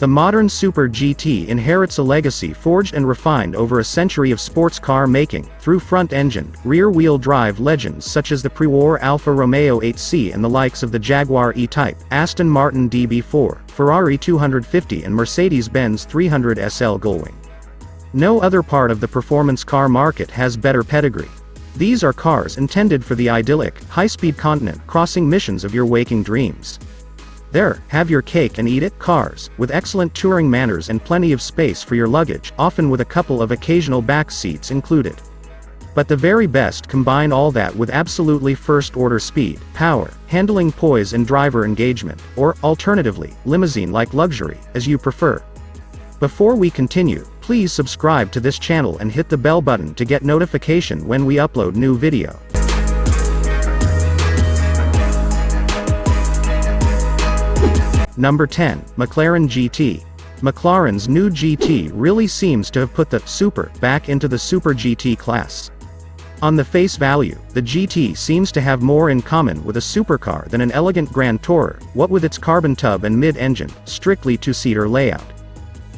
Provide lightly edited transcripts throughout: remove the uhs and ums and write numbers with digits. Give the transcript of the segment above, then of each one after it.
The modern Super GT inherits a legacy forged and refined over a century of sports car making, through front-engine, rear-wheel drive legends such as the pre-war Alfa Romeo 8C and the likes of the Jaguar E-Type, Aston Martin DB4, Ferrari 250 and Mercedes-Benz 300 SL gullwing. No other part of the performance car market has better pedigree. These are cars intended for the idyllic, high-speed continent crossing missions of your waking dreams. There, have your cake and eat it, cars, with excellent touring manners and plenty of space for your luggage, often with a couple of occasional back seats included. But the very best combine all that with absolutely first-order speed, power, handling, poise and driver engagement, or, alternatively, limousine-like luxury, as you prefer. Before we continue, please subscribe to this channel and hit the bell button to get notification when we upload new video. Number 10, McLaren GT. McLaren's new GT really seems to have put the Super back into the Super GT class. On the face value, the GT seems to have more in common with a supercar than an elegant Grand Tourer, what with its carbon tub and mid-engine, strictly two-seater layout.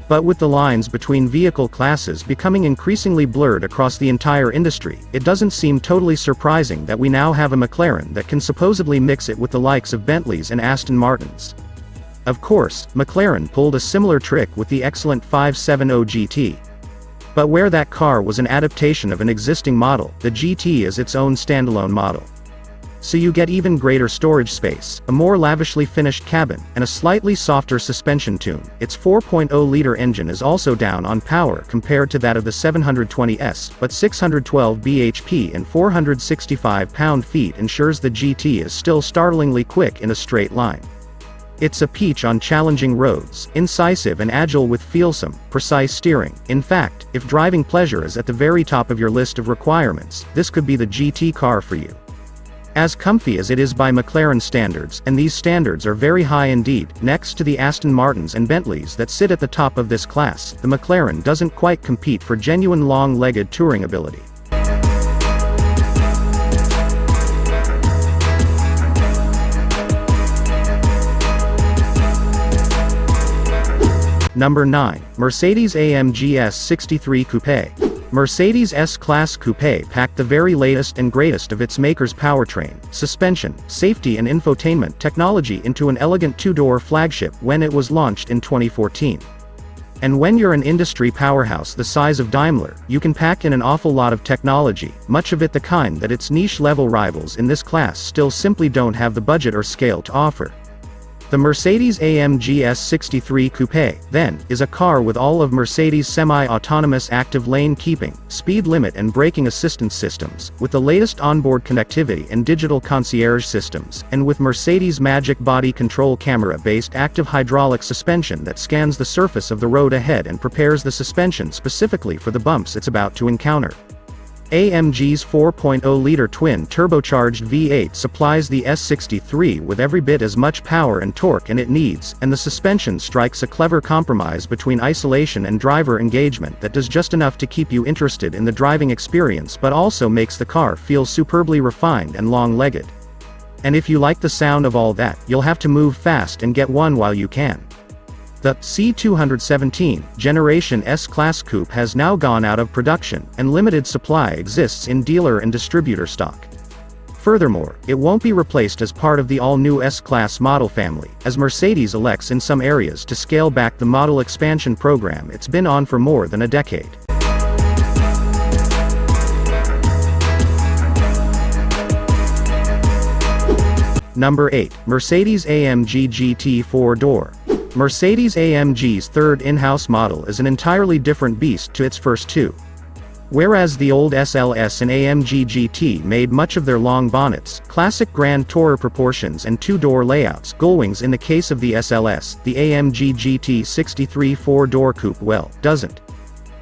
But with the lines between vehicle classes becoming increasingly blurred across the entire industry, it doesn't seem totally surprising that we now have a McLaren that can supposedly mix it with the likes of Bentleys and Aston Martins. Of course, McLaren pulled a similar trick with the excellent 570 GT. But where that car was an adaptation of an existing model, the GT is its own standalone model. So you get even greater storage space, a more lavishly finished cabin, and a slightly softer suspension tune. Its 4.0-liter engine is also down on power compared to that of the 720S, but 612 bhp and 465 pound-feet ensures the GT is still startlingly quick in a straight line. It's a peach on challenging roads, incisive and agile with feelsome, precise steering. In fact, if driving pleasure is at the very top of your list of requirements, this could be the GT car for you. As comfy as it is by McLaren standards, and these standards are very high indeed, next to the Aston Martins and Bentleys that sit at the top of this class, the McLaren doesn't quite compete for genuine long-legged touring ability. Number 9, Mercedes AMG S63 Coupe. Mercedes S-Class Coupe packed the very latest and greatest of its maker's powertrain, suspension, safety and infotainment technology into an elegant two-door flagship when it was launched in 2014. And when you're an industry powerhouse the size of Daimler, you can pack in an awful lot of technology, much of it the kind that its niche-level rivals in this class still simply don't have the budget or scale to offer. The Mercedes AMG S63 Coupe, then, is a car with all of Mercedes' semi-autonomous active lane keeping, speed limit and braking assistance systems, with the latest onboard connectivity and digital concierge systems, and with Mercedes' Magic Body Control camera-based active hydraulic suspension that scans the surface of the road ahead and prepares the suspension specifically for the bumps it's about to encounter. AMG's 4.0-liter twin-turbocharged V8 supplies the S63 with every bit as much power and torque as it needs, and the suspension strikes a clever compromise between isolation and driver engagement that does just enough to keep you interested in the driving experience but also makes the car feel superbly refined and long-legged. And if you like the sound of all that, you'll have to move fast and get one while you can. The C217 Generation S-Class Coupe has now gone out of production, and limited supply exists in dealer and distributor stock. Furthermore, it won't be replaced as part of the all-new S-Class model family, as Mercedes elects in some areas to scale back the model expansion program it's been on for more than a decade. Number 8, Mercedes AMG GT 4-door. Mercedes AMG's third in-house model is an entirely different beast to its first two. Whereas the old SLS and AMG GT made much of their long bonnets, classic Grand Tourer proportions and two-door layouts, gullwings in the case of the SLS, the AMG GT 63 4-door coupe well, doesn't.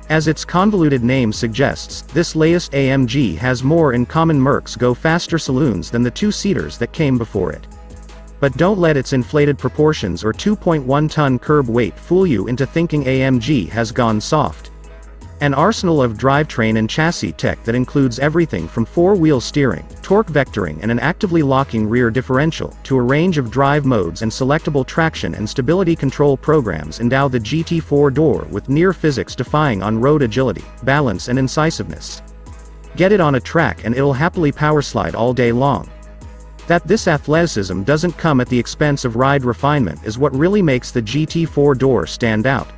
As its convoluted name suggests, this latest AMG has more in common Mercs go faster saloons than the two-seaters that came before it. But don't let its inflated proportions or 2.1-ton curb weight fool you into thinking AMG has gone soft. An arsenal of drivetrain and chassis tech that includes everything from four-wheel steering, torque vectoring and an actively locking rear differential, to a range of drive modes and selectable traction and stability control programs endow the GT four-door with near physics-defying on-road agility, balance and incisiveness. Get it on a track and it'll happily powerslide all day long. That this athleticism doesn't come at the expense of ride refinement is what really makes the GT four-door stand out.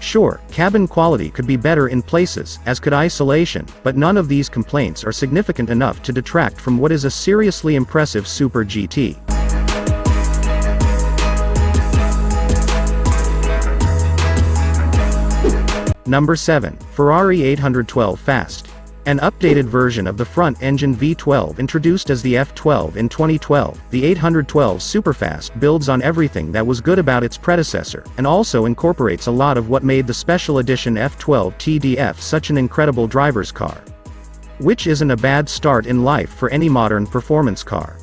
Sure, cabin quality could be better in places, as could isolation, but none of these complaints are significant enough to detract from what is a seriously impressive Super GT. Number 7. Ferrari 812 Fast. An updated version of the front-engine V12 introduced as the F12 in 2012, the 812 Superfast builds on everything that was good about its predecessor, and also incorporates a lot of what made the special edition F12 TDF such an incredible driver's car. Which isn't a bad start in life for any modern performance car.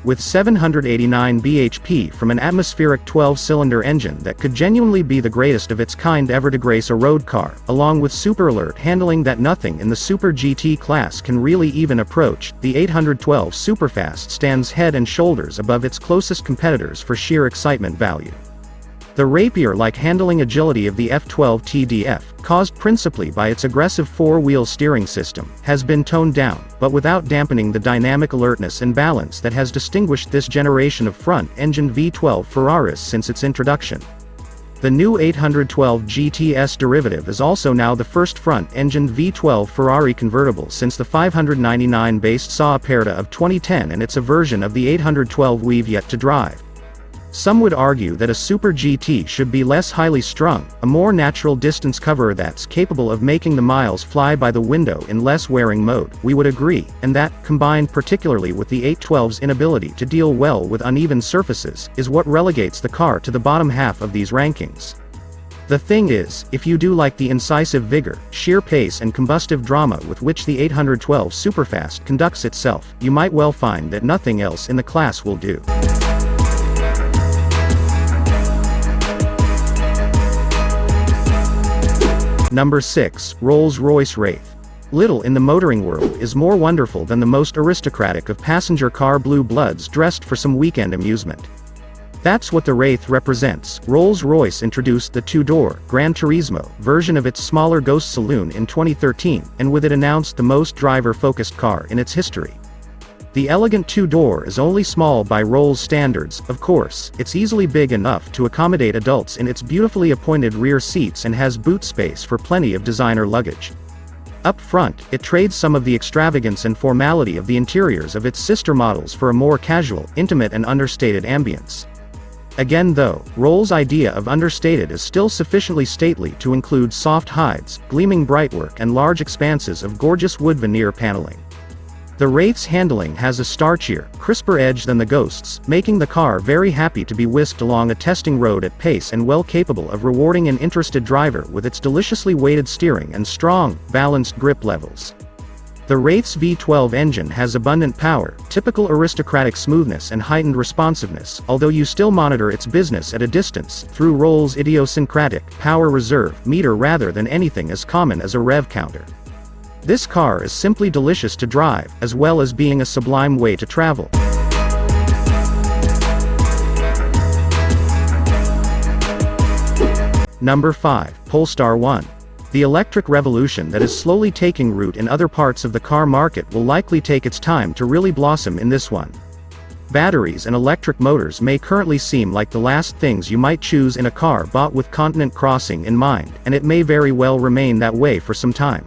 With 789 bhp from an atmospheric 12-cylinder engine that could genuinely be the greatest of its kind ever to grace a road car, along with super alert handling that nothing in the Super GT class can really even approach, the 812 Superfast stands head and shoulders above its closest competitors for sheer excitement value. The rapier-like handling agility of the F12 TDF, caused principally by its aggressive four-wheel steering system, has been toned down, but without dampening the dynamic alertness and balance that has distinguished this generation of front-engine V12 Ferraris since its introduction. The new 812 GTS derivative is also now the first front-engine V12 Ferrari convertible since the 599-based Sa Aperta of 2010, and it's a version of the 812 we've yet to drive. Some would argue that a Super GT should be less highly strung, a more natural distance coverer that's capable of making the miles fly by the window in less wearing mode. We would agree, and that, combined particularly with the 812's inability to deal well with uneven surfaces, is what relegates the car to the bottom half of these rankings. The thing is, if you do like the incisive vigor, sheer pace and combustive drama with which the 812 Superfast conducts itself, you might well find that nothing else in the class will do. Number 6. Rolls-Royce Wraith. Little in the motoring world is more wonderful than the most aristocratic of passenger car blue bloods dressed for some weekend amusement. That's what the Wraith represents. Rolls-Royce introduced the two-door, Gran Turismo, version of its smaller Ghost Saloon in 2013, and with it announced the most driver-focused car in its history. The elegant two-door is only small by Rolls standards, of course. It's easily big enough to accommodate adults in its beautifully appointed rear seats and has boot space for plenty of designer luggage. Up front, it trades some of the extravagance and formality of the interiors of its sister models for a more casual, intimate and understated ambience. Again though, Rolls' idea of understated is still sufficiently stately to include soft hides, gleaming brightwork and large expanses of gorgeous wood veneer paneling. The Wraith's handling has a starchier, crisper edge than the Ghost's, making the car very happy to be whisked along a testing road at pace and well capable of rewarding an interested driver with its deliciously weighted steering and strong, balanced grip levels. The Wraith's V12 engine has abundant power, typical aristocratic smoothness and heightened responsiveness, although you still monitor its business at a distance, through Rolls' idiosyncratic, power reserve meter rather than anything as common as a rev counter. This car is simply delicious to drive, as well as being a sublime way to travel. Number 5. Polestar 1. The electric revolution that is slowly taking root in other parts of the car market will likely take its time to really blossom in this one. Batteries and electric motors may currently seem like the last things you might choose in a car bought with continent crossing in mind, and it may very well remain that way for some time.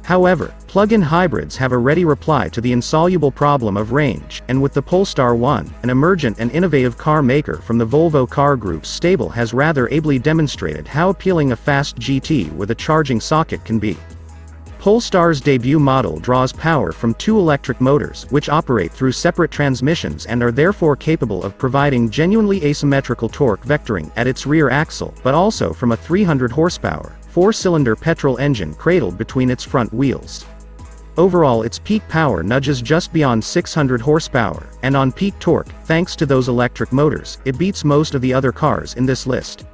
However, plug-in hybrids have a ready reply to the insoluble problem of range, and with the Polestar 1, an emergent and innovative car maker from the Volvo Car Group's stable has rather ably demonstrated how appealing a fast GT with a charging socket can be. Polestar's debut model draws power from two electric motors which operate through separate transmissions and are therefore capable of providing genuinely asymmetrical torque vectoring at its rear axle, but also from a 300 horsepower, four-cylinder petrol engine cradled between its front wheels. Overall its peak power nudges just beyond 600 horsepower, and on peak torque, thanks to those electric motors, it beats most of the other cars in this list.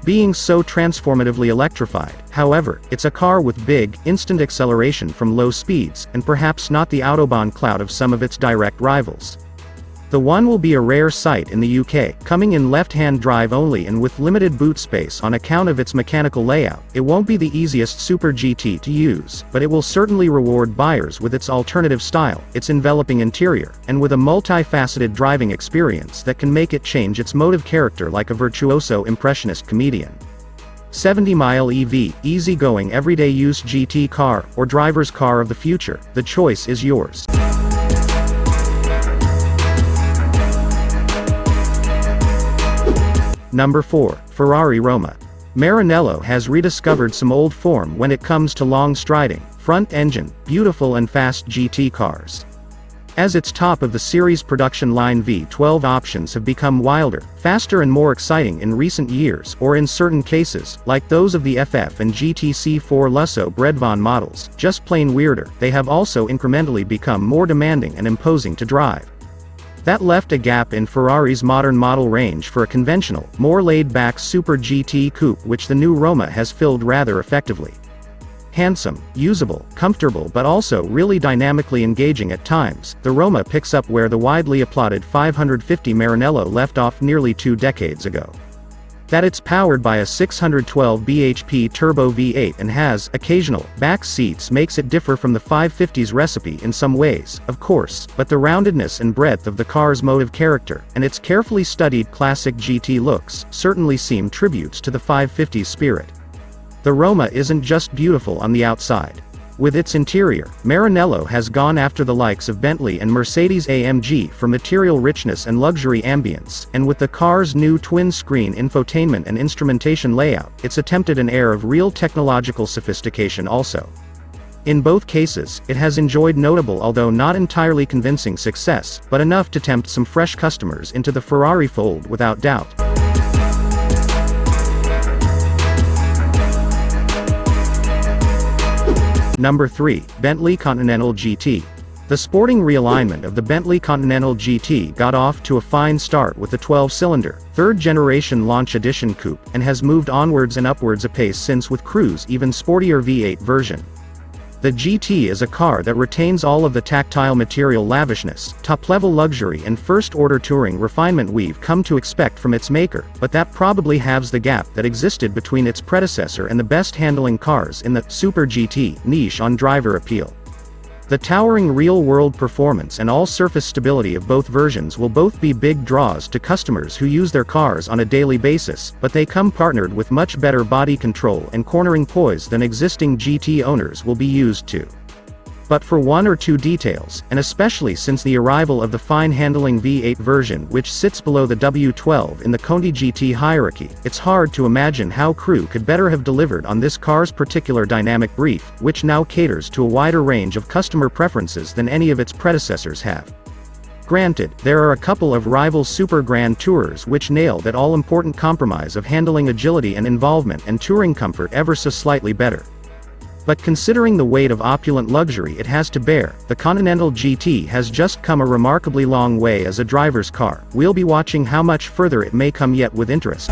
being so transformatively electrified. However, it's a car with big, instant acceleration from low speeds, and perhaps not the Autobahn clout of some of its direct rivals. The one will be a rare sight in the UK, coming in left-hand drive only and with limited boot space on account of its mechanical layout. It won't be the easiest Super GT to use, but it will certainly reward buyers with its alternative style, its enveloping interior, and with a multifaceted driving experience that can make it change its motive character like a virtuoso impressionist comedian. 70-mile EV, easy-going everyday use GT car, or driver's car of the future, the choice is yours. Number 4. Ferrari Roma. Maranello has rediscovered some old form when it comes to long striding, front-engine, beautiful and fast GT cars. As its top of the series production line V12 options have become wilder, faster and more exciting in recent years, or in certain cases, like those of the FF and GTC4 Lusso Bredvan models, just plain weirder, they have also incrementally become more demanding and imposing to drive. That left a gap in Ferrari's modern model range for a conventional, more laid-back Super GT coupe which the new Roma has filled rather effectively. Handsome, usable, comfortable but also really dynamically engaging at times, the Roma picks up where the widely applauded 550 Maranello left off nearly 2 decades ago. That it's powered by a 612 bhp turbo V8 and has occasional back seats makes it differ from the 550's recipe in some ways, of course, but the roundedness and breadth of the car's motive character, and its carefully studied classic GT looks, certainly seem tributes to the 550's spirit. The Roma isn't just beautiful on the outside. With its interior, Maranello has gone after the likes of Bentley and Mercedes AMG for material richness and luxury ambience, and with the car's new twin-screen infotainment and instrumentation layout, it's attempted an air of real technological sophistication also. In both cases, it has enjoyed notable although not entirely convincing success, but enough to tempt some fresh customers into the Ferrari fold without doubt. Number 3. Bentley Continental GT. The sporting realignment of the Bentley Continental GT got off to a fine start with the 12-cylinder, third-generation Launch Edition coupe, and has moved onwards and upwards apace since with Cruise even sportier V8 version. The GT is a car that retains all of the tactile material lavishness, top-level luxury and first-order touring refinement we've come to expect from its maker, but that probably halves the gap that existed between its predecessor and the best-handling cars in the Super GT niche on driver appeal. The towering real-world performance and all-surface stability of both versions will both be big draws to customers who use their cars on a daily basis, but they come partnered with much better body control and cornering poise than existing GT owners will be used to. But for one or two details, and especially since the arrival of the fine-handling V8 version which sits below the W12 in the Conti GT hierarchy, it's hard to imagine how Crew could better have delivered on this car's particular dynamic brief, which now caters to a wider range of customer preferences than any of its predecessors have. Granted, there are a couple of rival Super Grand Tourers which nail that all-important compromise of handling agility and involvement and touring comfort ever so slightly better. But considering the weight of opulent luxury it has to bear, the Continental GT has just come a remarkably long way as a driver's car. We'll be watching how much further it may come yet with interest.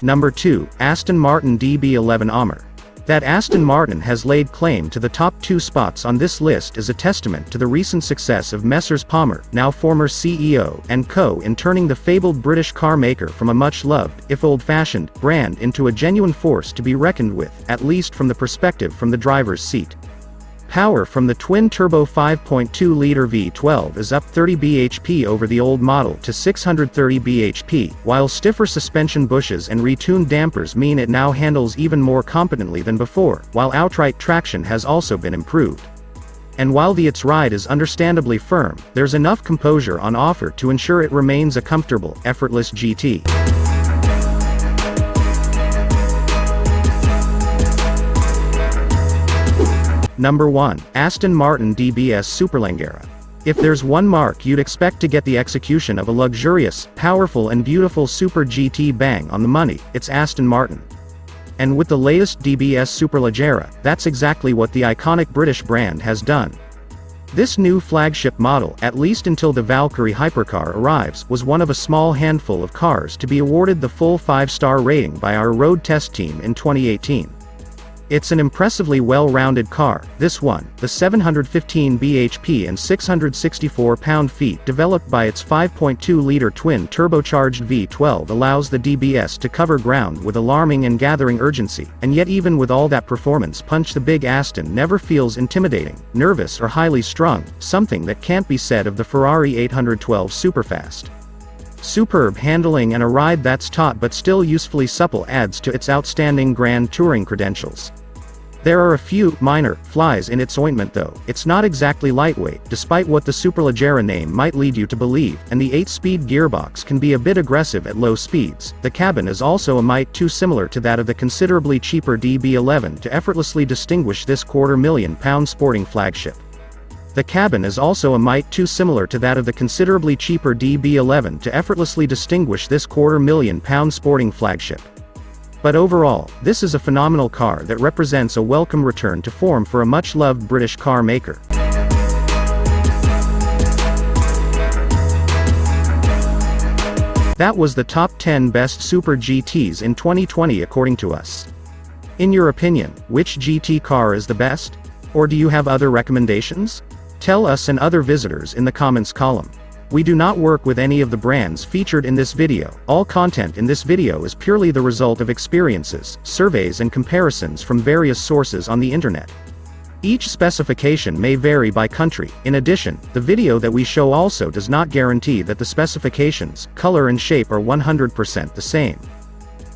Number 2, Aston Martin DB11 Armour. That Aston Martin has laid claim to the top 2 spots on this list is a testament to the recent success of Messrs Palmer, now former CEO, and co. in turning the fabled British car maker from a much-loved, if old-fashioned, brand into a genuine force to be reckoned with, at least from the perspective from the driver's seat. Power from the twin-turbo 5.2-liter V12 is up 30 bhp over the old model to 630 bhp, while stiffer suspension bushes and retuned dampers mean it now handles even more competently than before, while outright traction has also been improved. And while its ride is understandably firm, there's enough composure on offer to ensure it remains a comfortable, effortless GT. Number 1. Aston Martin DBS Superleggera. If there's one mark you'd expect to get the execution of a luxurious, powerful and beautiful Super GT bang on the money, it's Aston Martin. And with the latest DBS Superleggera, that's exactly what the iconic British brand has done. This new flagship model, at least until the Valkyrie hypercar arrives, was one of a small handful of cars to be awarded the full 5-star rating by our road test team in 2018. It's an impressively well-rounded car. This one, the 715 bhp and 664 pound-feet developed by its 5.2-liter twin-turbocharged V12 allows the DBS to cover ground with alarming and gathering urgency, and yet even with all that performance punch the big Aston never feels intimidating, nervous or highly strung, something that can't be said of the Ferrari 812 Superfast. Superb handling and a ride that's taut but still usefully supple adds to its outstanding Grand Touring credentials. There are a few minor flies in its ointment though. It's not exactly lightweight, despite what the Superleggera name might lead you to believe, and the 8-speed gearbox can be a bit aggressive at low speeds. The cabin is also a mite too similar to that of the considerably cheaper DB11 to effortlessly distinguish this £250,000 sporting flagship. The cabin is also a mite too similar to that of the considerably cheaper DB11 to effortlessly distinguish this £250,000 sporting flagship. But overall, this is a phenomenal car that represents a welcome return to form for a much-loved British car maker. That was the top 10 best Super GTs in 2020 according to us. In your opinion, which GT car is the best? Or do you have other recommendations? Tell us and other visitors in the comments column. We do not work with any of the brands featured in this video. All content in this video is purely the result of experiences, surveys and comparisons from various sources on the internet. Each specification may vary by country. In addition, the video that we show also does not guarantee that the specifications, color and shape are 100% the same.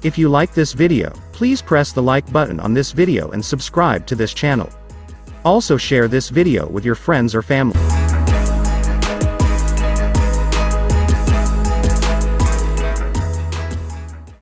If you like this video, please press the like button on this video and subscribe to this channel. Also share this video with your friends or family.